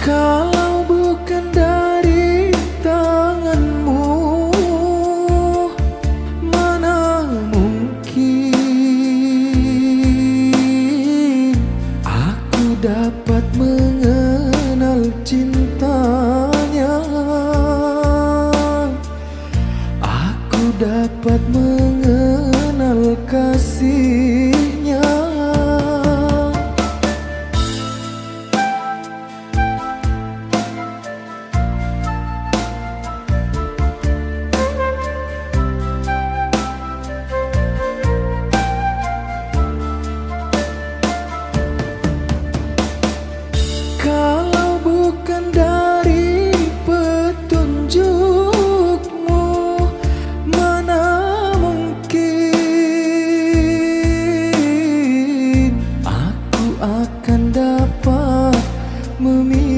Kalau bukan dari tanganmu, mana mungkin aku dapat mengenal cintanya. Aku dapat mengenal kasihnya. Kalau bukan dari petunjukmu, mana mungkin aku akan dapat memilih